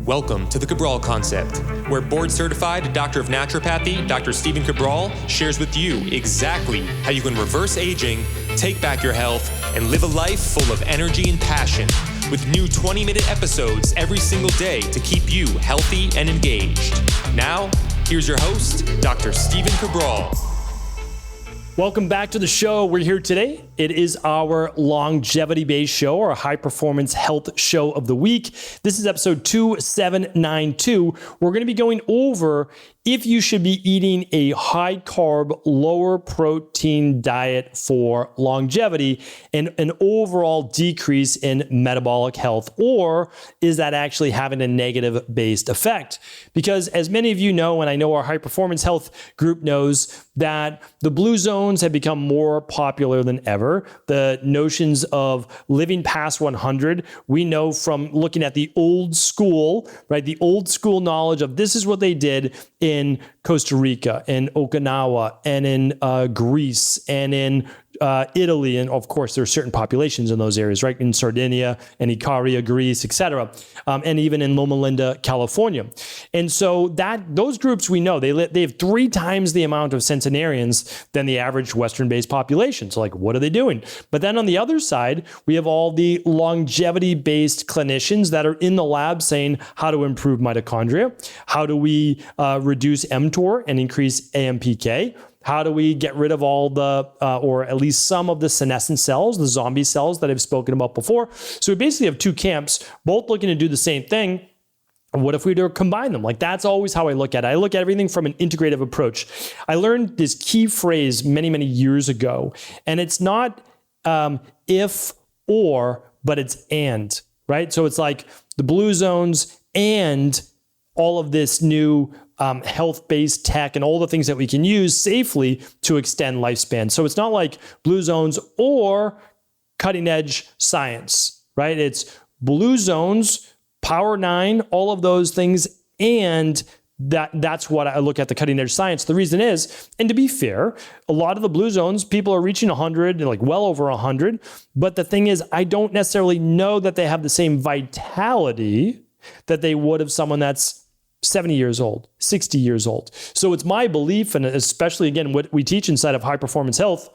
Welcome to the Cabral Concept, where board-certified Doctor of Naturopathy, Dr. Stephen Cabral, shares with you exactly how you can reverse aging, take back your health, and live a life full of energy and passion, with new 20-minute episodes every single day to keep you healthy and engaged. Now, here's your host, Dr. Stephen Cabral. Welcome back to the show. We're here today. It is our longevity-based show, our high-performance health show of the week. This is episode 2792. We're going to be going over if you should be eating a high-carb, lower-protein diet for longevity and an overall decrease in metabolic health, or is that actually having a negative-based effect? Because as many of you know, and I know our high-performance health group knows, that the blue zones have become more popular than ever. The notions of living past 100, we know from looking at the old school, right? The old school knowledge of this is what they did in Costa Rica, in Okinawa, and in Greece, and in Italy, and of course there are certain populations in those areas, right? In Sardinia and Icaria, Greece, etc., and even in Loma Linda, California. And so those groups we know they have 3 times the amount of centenarians than the average Western-based population. So like, what are they doing? But then on the other side, we have all the longevity-based clinicians that are in the lab saying how to improve mitochondria, how do we reduce mTOR and increase AMPK. How do we get rid of all the, or at least some of the senescent cells, the zombie cells that I've spoken about before? So we basically have 2 camps, both looking to do the same thing. What if we were to combine them? Like, that's always how I look at it. I look at everything from an integrative approach. I learned this key phrase many, many years ago, and it's not if or, but it's and, right? So it's like the blue zones and all of this new health-based tech and all the things that we can use safely to extend lifespan. So it's not like blue zones or cutting-edge science, right? It's blue zones, Power 9, all of those things, and that's what I look at the cutting-edge science. The reason is, and to be fair, a lot of the blue zones, people are reaching 100 and like well over 100, but the thing is, I don't necessarily know that they have the same vitality that they would of someone that's 70 years old, 60 years old. So it's my belief, and especially again, what we teach inside of high performance health.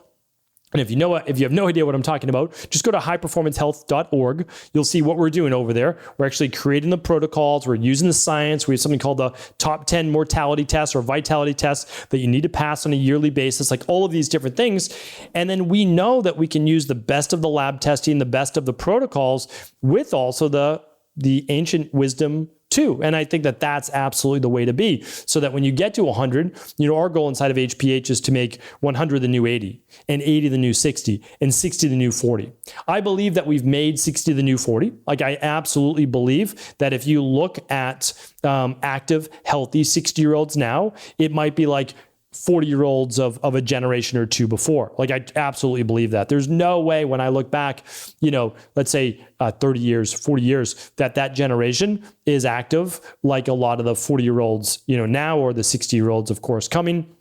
And if you have no idea what I'm talking about, just go to highperformancehealth.org. You'll see what we're doing over there. We're actually creating the protocols. We're using the science. We have something called the top 10 mortality tests or vitality tests that you need to pass on a yearly basis, like all of these different things. And then we know that we can use the best of the lab testing, the best of the protocols with also the ancient wisdom too. And I think that that's absolutely the way to be, so that when you get to 100, our goal inside of HPH is to make 100 the new 80, and 80 the new 60, and 60 the new 40. I believe that we've made 60 the new 40. Like, I absolutely believe that if you look at active, healthy 60-year-olds now, it might be like 40-year-olds of a generation or two before. Like, I absolutely believe that. There's no way when I look back, let's say 30 years, 40 years, that generation is active like a lot of the 40-year-olds, now, or the 60-year-olds, of course, coming.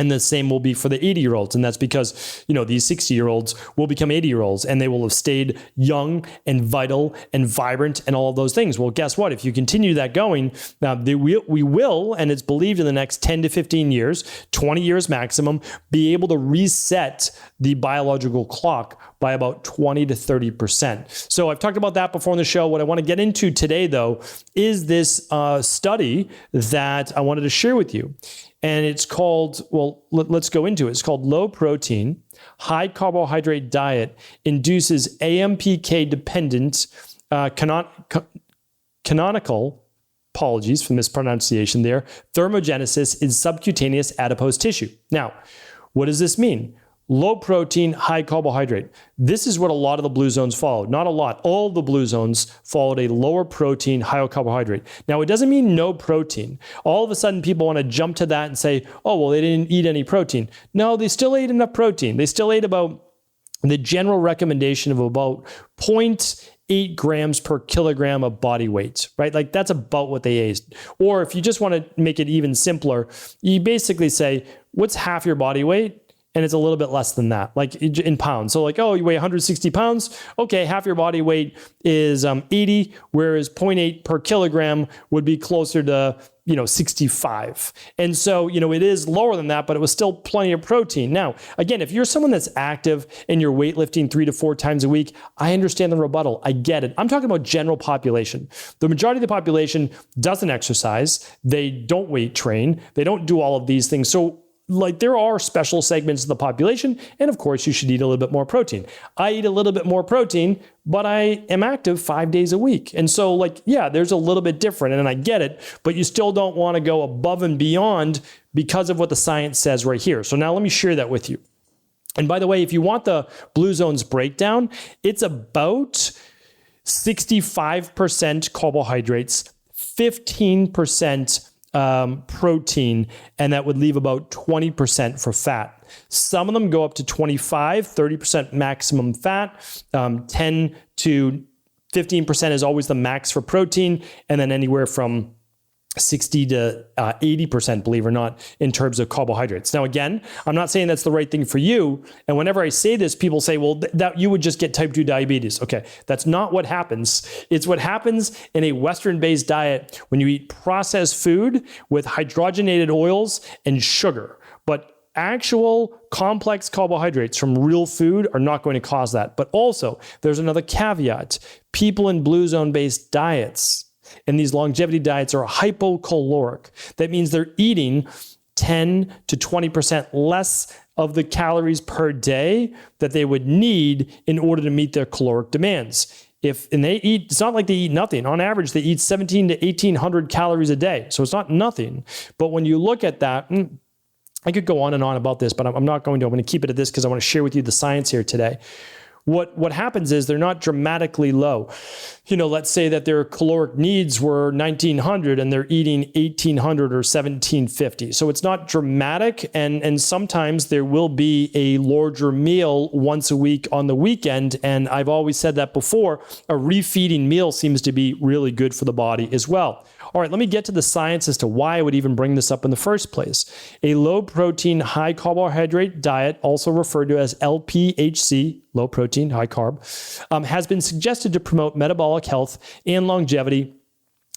And the same will be for the 80-year-olds. And that's because, these 60-year-olds will become 80-year-olds, and they will have stayed young and vital and vibrant and all of those things. Well, guess what? If you continue that going, now we will, and it's believed in the next 10 to 15 years, 20 years maximum, be able to reset the biological clock by about 20 to 30%. So I've talked about that before on the show. What I want to get into today, though, is this study that I wanted to share with you. And it's called, let's go into it. It's called Low Protein, High-Carbohydrate Diet Induces AMPK-Dependent Canonical, apologies for the mispronunciation there, thermogenesis in subcutaneous adipose tissue. Now, what does this mean? Low protein, high carbohydrate. This is what a lot of the blue zones followed. Not a lot. All the blue zones followed a lower protein, higher carbohydrate. Now, it doesn't mean no protein. All of a sudden, people want to jump to that and say, oh, well, they didn't eat any protein. No, they still ate enough protein. They still ate about the general recommendation of about 0.8 grams per kilogram of body weight, right? Like, that's about what they ate. Or if you just want to make it even simpler, you basically say, what's half your body weight? and it's a little bit less than that, like in pounds. So like, oh, you weigh 160 pounds. Okay, half your body weight is 80, whereas 0.8 per kilogram would be closer to 65. And so, it is lower than that, but it was still plenty of protein. Now, again, if you're someone that's active and you're weightlifting 3 to 4 times a week, I understand the rebuttal. I get it. I'm talking about general population. The majority of the population doesn't exercise. They don't weight train. They don't do all of these things. So there are special segments of the population, and of course, you should eat a little bit more protein. I eat a little bit more protein, but I am active 5 days a week. And so there's a little bit different, and I get it, but you still don't want to go above and beyond because of what the science says right here. So now let me share that with you. And by the way, if you want the Blue Zones breakdown, it's about 65% carbohydrates, 15% protein, and that would leave about 20% for fat. Some of them go up to 25, 30% maximum fat, 10 to 15% is always the max for protein, and then anywhere from 60 to 80%, believe it or not, in terms of carbohydrates. Now, again, I'm not saying that's the right thing for you. And whenever I say this, people say, well, that you would just get type 2 diabetes. Okay, that's not what happens. It's what happens in a Western-based diet when you eat processed food with hydrogenated oils and sugar. But actual complex carbohydrates from real food are not going to cause that. But also, there's another caveat. People in Blue Zone-based diets and these longevity diets are hypocaloric. That means they're eating 10 to 20% less of the calories per day that they would need in order to meet their caloric demands. It's not like they eat nothing. On average, they eat 17 to 1800 calories a day. So it's not nothing. But when you look at that, I could go on and on about this, but I'm not going to. I'm going to keep it at this because I want to share with you the science here today. What happens is they're not dramatically low. Let's say that their caloric needs were 1900 and they're eating 1800 or 1750. So it's not dramatic. And sometimes there will be a larger meal once a week on the weekend. And I've always said that before, a refeeding meal seems to be really good for the body as well. All right, let me get to the science as to why I would even bring this up in the first place. A low protein, high carbohydrate diet, also referred to as LPHC, low protein, high carb, has been suggested to promote metabolic health and longevity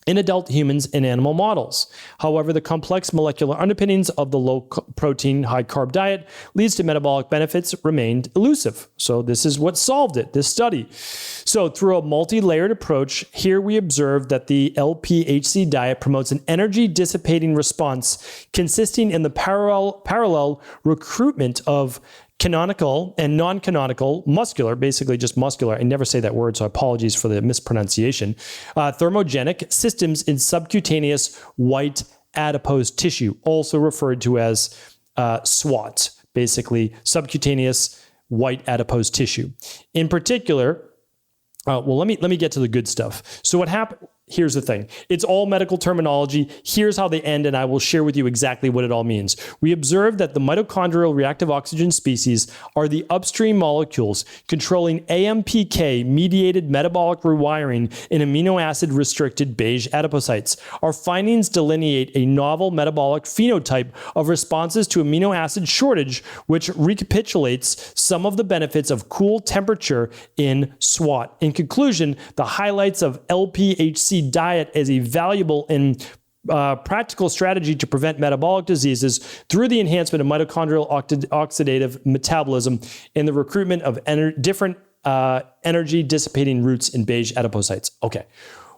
in adult humans and animal models. However, the complex molecular underpinnings of the low protein, high carb diet leads to metabolic benefits remained elusive. So this is what solved it, this study. So through a multi-layered approach, here we observed that the LPHC diet promotes an energy dissipating response consisting in the parallel recruitment of canonical and non-canonical, muscular, basically just muscular. I never say that word, so apologies for the mispronunciation. Thermogenic systems in subcutaneous white adipose tissue, also referred to as SWAT, basically subcutaneous white adipose tissue. In particular, let me get to the good stuff. So what happened? Here's the thing. It's all medical terminology. Here's how they end, and I will share with you exactly what it all means. We observed that the mitochondrial reactive oxygen species are the upstream molecules controlling AMPK-mediated metabolic rewiring in amino acid-restricted beige adipocytes. Our findings delineate a novel metabolic phenotype of responses to amino acid shortage, which recapitulates some of the benefits of cool temperature in SWAT. In conclusion, the highlights of LPHC diet as a valuable and practical strategy to prevent metabolic diseases through the enhancement of mitochondrial oxidative metabolism and the recruitment of different energy dissipating routes in beige adipocytes. Okay.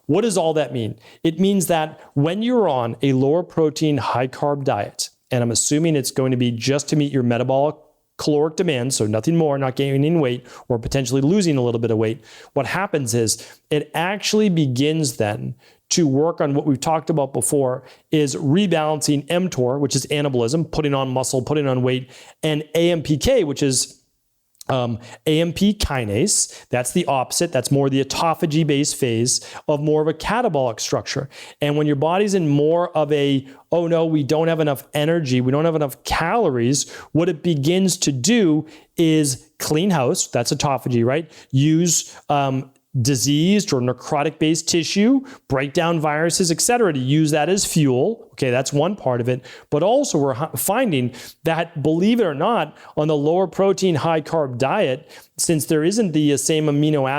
What does all that mean? It means that when you're on a lower protein, high carb diet, and I'm assuming it's going to be just to meet your metabolic caloric demands, so nothing more, not gaining weight or potentially losing a little bit of weight, what happens is it actually begins then to work on what we've talked about before is rebalancing mTOR, which is anabolism, putting on muscle, putting on weight, and AMPK, which is AMP kinase. That's the opposite. That's more the autophagy-based phase of more of a catabolic structure. And when your body's in more of a, oh no, we don't have enough energy, we don't have enough calories, what it begins to do is clean house. That's autophagy, right? Use diseased or necrotic-based tissue, break down viruses, etc., to use that as fuel. Okay, that's one part of it. But also we're finding that, believe it or not, on the lower protein, high carb diet, since there isn't the same amino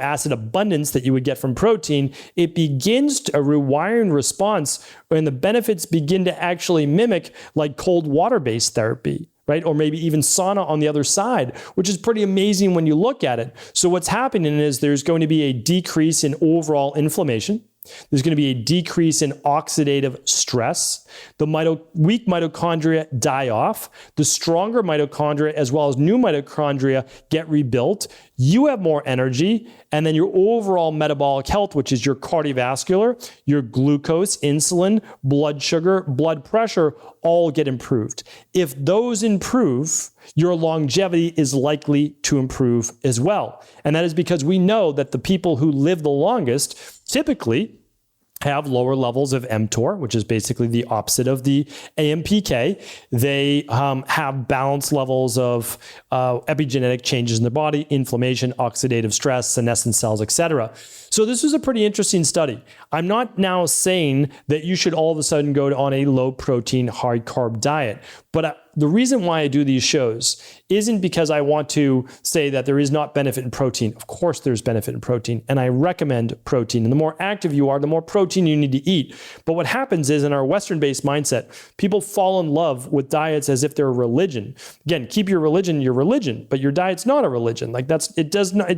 acid abundance that you would get from protein, it begins a rewiring response, and the benefits begin to actually mimic like cold water-based therapy, right? Or maybe even sauna on the other side, which is pretty amazing when you look at it. So what's happening is there's going to be a decrease in overall inflammation. There's going to be a decrease in oxidative stress. The weak mitochondria die off. The stronger mitochondria, as well as new mitochondria, get rebuilt. You have more energy, and then your overall metabolic health, which is your cardiovascular, your glucose, insulin, blood sugar, blood pressure, all get improved. If those improve, your longevity is likely to improve as well. And that is because we know that the people who live the longest typically have lower levels of mTOR, which is basically the opposite of the AMPK. They have balanced levels of epigenetic changes in the body, inflammation, oxidative stress, senescent cells, etc. So this was a pretty interesting study. I'm not now saying that you should all of a sudden go on a low protein, high carb diet, but the reason why I do these shows isn't because I want to say that there is not benefit in protein. Of course there's benefit in protein, and I recommend protein. And the more active you are, the more protein you need to eat. But what happens is, in our Western-based mindset, people fall in love with diets as if they're a religion. Again, keep your religion, but your diet's not a religion.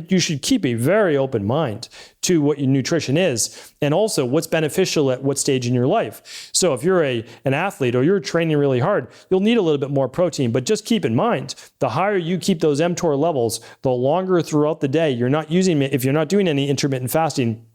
You should keep a very open mind to what your nutrition is, and also what's beneficial at what stage in your life. So if you're an athlete or you're training really hard, you'll need a little bit more protein, but just keep in mind, the higher you keep those mTOR levels, the longer throughout the day you're not using it. If you're not doing any intermittent fasting,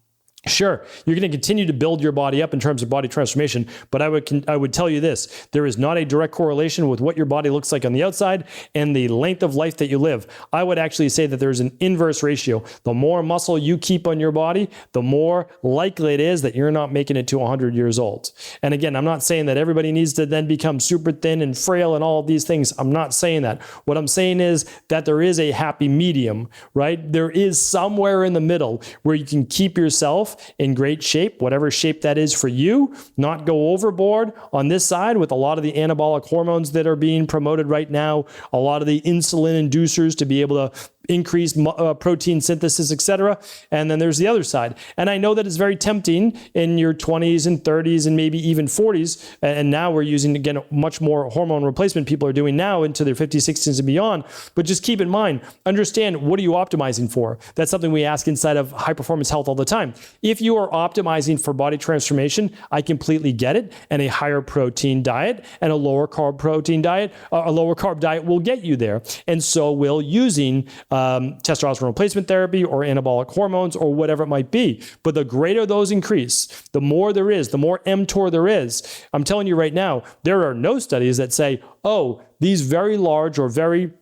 sure, you're going to continue to build your body up in terms of body transformation, but I would tell you this: there is not a direct correlation with what your body looks like on the outside and the length of life that you live. I would actually say that there's an inverse ratio. The more muscle you keep on your body, the more likely it is that you're not making it to 100 years old. And again, I'm not saying that everybody needs to then become super thin and frail and all of these things. I'm not saying that. What I'm saying is that there is a happy medium, right? There is somewhere in the middle where you can keep yourself in great shape, whatever shape that is for you, not go overboard on this side with a lot of the anabolic hormones that are being promoted right now, a lot of the insulin inducers to be able to increase protein synthesis, etc. And then there's the other side. And I know that it's very tempting in your 20s and 30s and maybe even 40s. And now we're using, again, much more hormone replacement people are doing now into their 50s, 60s and beyond. But just keep in mind, understand, what are you optimizing for? That's something we ask inside of High Performance Health all the time. If you are optimizing for body transformation, I completely get it. And a higher protein diet and a lower carb protein diet, a lower carb diet will get you there. And so will using testosterone replacement therapy or anabolic hormones or whatever it might be. But the greater those increase, the more there is, the more mTOR there is. I'm telling you right now, there are no studies that say, oh, these very large or very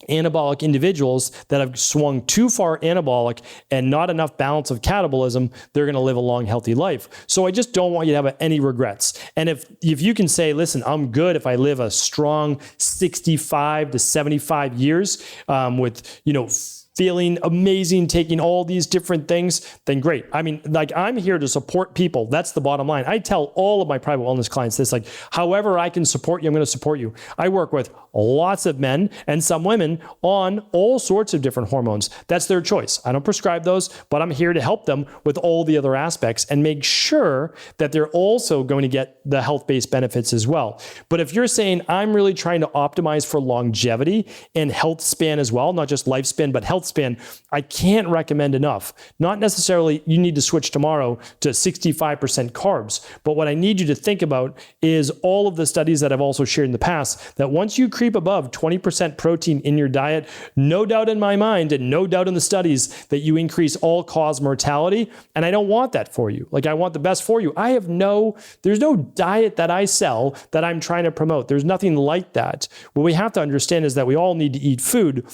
anabolic individuals that have swung too far anabolic and not enough balance of catabolism, they're going to live a long, healthy life. So I just don't want you to have any regrets. And if you can say, listen, I'm good if I live a strong 65 to 75 years with, feeling amazing, taking all these different things, then great. I mean, I'm here to support people. That's the bottom line. I tell all of my private wellness clients this, however I can support you, I'm going to support you. I work with lots of men and some women on all sorts of different hormones. That's their choice. I don't prescribe those, but I'm here to help them with all the other aspects and make sure that they're also going to get the health-based benefits as well. But if you're saying, I'm really trying to optimize for longevity and health span as well, not just lifespan, but health span, I can't recommend enough. Not necessarily you need to switch tomorrow to 65% carbs, but what I need you to think about is all of the studies that I've also shared in the past, that once you creep above 20% protein in your diet, no doubt in my mind and no doubt in the studies that you increase all-cause mortality, and I don't want that for you. I want the best for you. There's no diet that I sell that I'm trying to promote. There's nothing like that. What we have to understand is that we all need to eat food.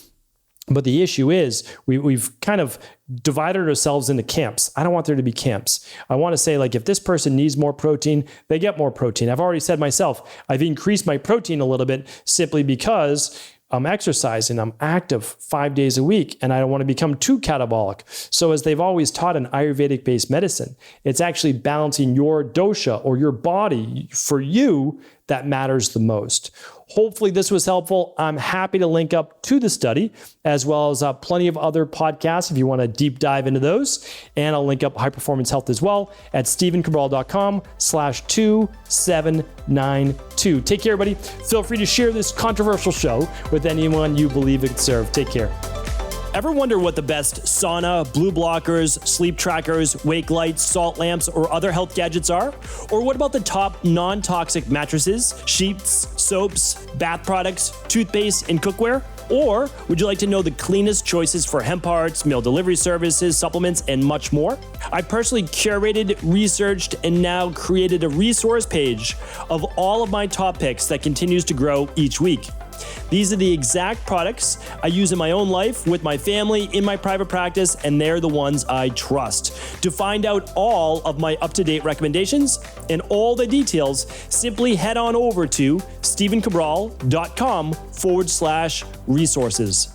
But the issue is we've kind of divided ourselves into camps. I don't want there to be camps. I want to say, if this person needs more protein, they get more protein. I've already said myself, I've increased my protein a little bit simply because I'm exercising, I'm active 5 days a week, and I don't want to become too catabolic. So as they've always taught in Ayurvedic-based medicine, it's actually balancing your dosha or your body for you that matters the most. Hopefully this was helpful. I'm happy to link up to the study as well as plenty of other podcasts if you want to deep dive into those. And I'll link up High Performance Health as well at stephencabral.com/2792. Take care, everybody. Feel free to share this controversial show with anyone you believe it could serve. Take care. Ever wonder what the best sauna, blue blockers, sleep trackers, wake lights, salt lamps, or other health gadgets are? Or what about the top non-toxic mattresses, sheets, soaps, bath products, toothpaste, and cookware? Or would you like to know the cleanest choices for hemp hearts, meal delivery services, supplements, and much more? I personally curated, researched, and now created a resource page of all of my top picks that continues to grow each week. These are the exact products I use in my own life, with my family, in my private practice, and they're the ones I trust. To find out all of my up-to-date recommendations and all the details, simply head on over to stephencabral.com/resources.